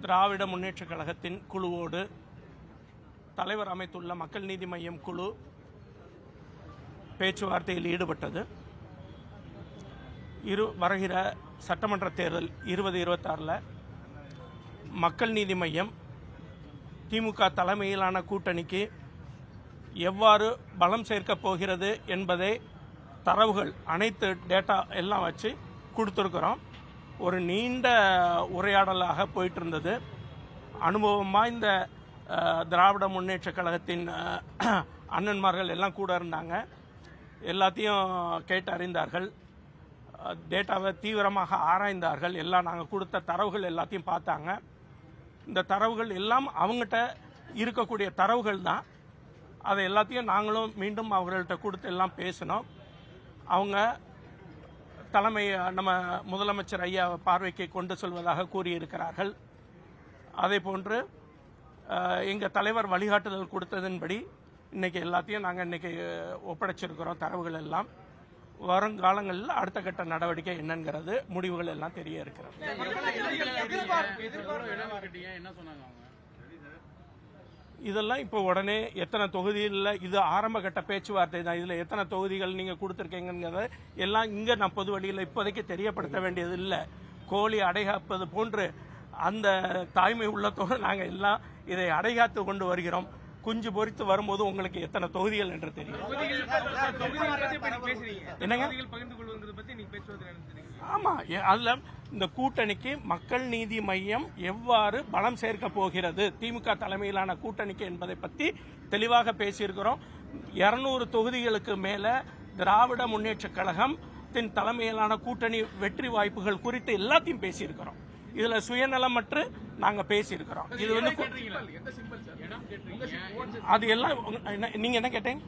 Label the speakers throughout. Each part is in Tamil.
Speaker 1: திராவிட முன்னேற்றக் கழகத்தின் குழுவோடு தலைவர் அமைத்துள்ள மக்கள் நீதி மய்யம் குழு பேச்சுவார்த்தையில் ஈடுபட்டது. வருகிற சட்டமன்ற தேர்தல் 2026 மக்கள் நீதி மய்யம் திமுக தலைமையிலான கூட்டணிக்கு எவ்வாறு பலம் சேர்க்கப் போகிறது என்பதை தரவுகள் அனைத்து டேட்டா எல்லாம் வச்சு கொடுத்துருக்குறோம். ஒரு நீண்ட உரையாடலாக போயிட்டு இருந்தது. அனுபவம் வாய்ந்த திராவிட முன்னேற்ற கழகத்தின் அண்ணன்மார்கள் எல்லாம் கூட இருந்தாங்க. எல்லாத்தையும் கேட்டு அறிந்தார்கள், டேட்டாவை தீவிரமாக ஆராய்ந்தார்கள். எல்லாம் நாங்கள் கொடுத்த தரவுகள் எல்லாத்தையும் பார்த்தாங்க. இந்த தரவுகள் எல்லாம் அவங்ககிட்ட இருக்கக்கூடிய தரவுகள் தான். அதை எல்லாத்தையும் நாங்களும் மீண்டும் அவர்கள்ட்ட கொடுத்து எல்லாம் பேசினோம். அவங்க தலைமை நம்ம முதலமைச்சர் ஐயா பார்வைக்கு கொண்டு செல்வதாக கூறியிருக்கிறார்கள். அதே போன்று எங்கள் தலைவர் வழிகாட்டுதல் கொடுத்ததன்படி இன்றைக்கி எல்லாத்தையும் நாங்கள் இன்றைக்கி ஒப்படைச்சிருக்கிறோம். தரவுகள் எல்லாம் வருங்காலங்களில் அடுத்த கட்ட நடவடிக்கை என்னங்கிறது முடிவுகள் எல்லாம் தெரிய இருக்கிறது. இதெல்லாம் இப்போ உடனே எத்தனை தொகுதியில், இது ஆரம்ப கட்ட பேச்சுவார்த்தை தான். இதில் எத்தனை தொகுதிகள் நீங்கள் கொடுத்துருக்கீங்கிறத எல்லாம் இங்கே நான் பொது வழியில் இப்போதைக்கு தெரியப்படுத்த வேண்டியது இல்லை. கோழி அடைகாப்பது போன்று அந்த தாய்மை உள்ளத்தோடு நாங்கள் எல்லாம் இதை அடைகாத்து கொண்டு வருகிறோம். குஞ்சு பொறித்து வரும்போது உங்களுக்கு எத்தனை தொகுதிகள் என்று தெரியும். என்னங்க? ஆமா, அதுல இந்த கூட்டணிக்கு மக்கள் நீதி மய்யம் எவ்வாறு பலம் சேர்க்க போகிறது திமுக தலைமையிலான கூட்டணிக்கு என்பதை பற்றி தெளிவாக பேசியிருக்கிறோம். 200 தொகுதிகளுக்கு மேல திராவிட முன்னேற்ற கழகத்தின் தலைமையிலான கூட்டணி வெற்றி வாய்ப்புகள் குறித்து எல்லாத்தையும் பேசியிருக்கிறோம். இதுல சுயநலமற்று நாங்க பேசியிருக்கிறோம். இது வந்து அது எல்லாம் நீங்க என்ன கேட்டீங்க?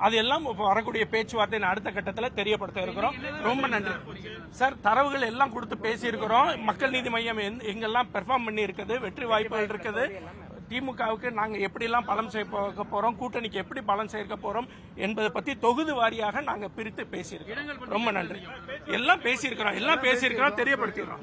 Speaker 1: அது எல்லாம் வரக்கூடிய பேச்சுவார்த்தை அடுத்த கட்டத்தில் தெரியப்படுத்த இருக்கிறோம். ரொம்ப நன்றி சார். தரவுகள் எல்லாம் கொடுத்து பேசியிருக்கிறோம். மக்கள் நீதி மய்யம் எங்கெல்லாம் பெர்ஃபார்ம் பண்ணி இருக்குது, வெற்றி வாய்ப்புகள் இருக்குது, திமுகவுக்கு நாங்கள் எப்படிலாம் பலம் சேர்க்க போறோம், கூட்டணிக்கு எப்படி பலம் சேர்க்க போறோம் என்பதை பற்றி தொகுதி வாரியாக நாங்கள் பிரித்து பேசியிருக்கிறோம். ரொம்ப நன்றி. எல்லாம் பேசியிருக்கிறோம் தெரியப்படுத்திக்கிறோம்.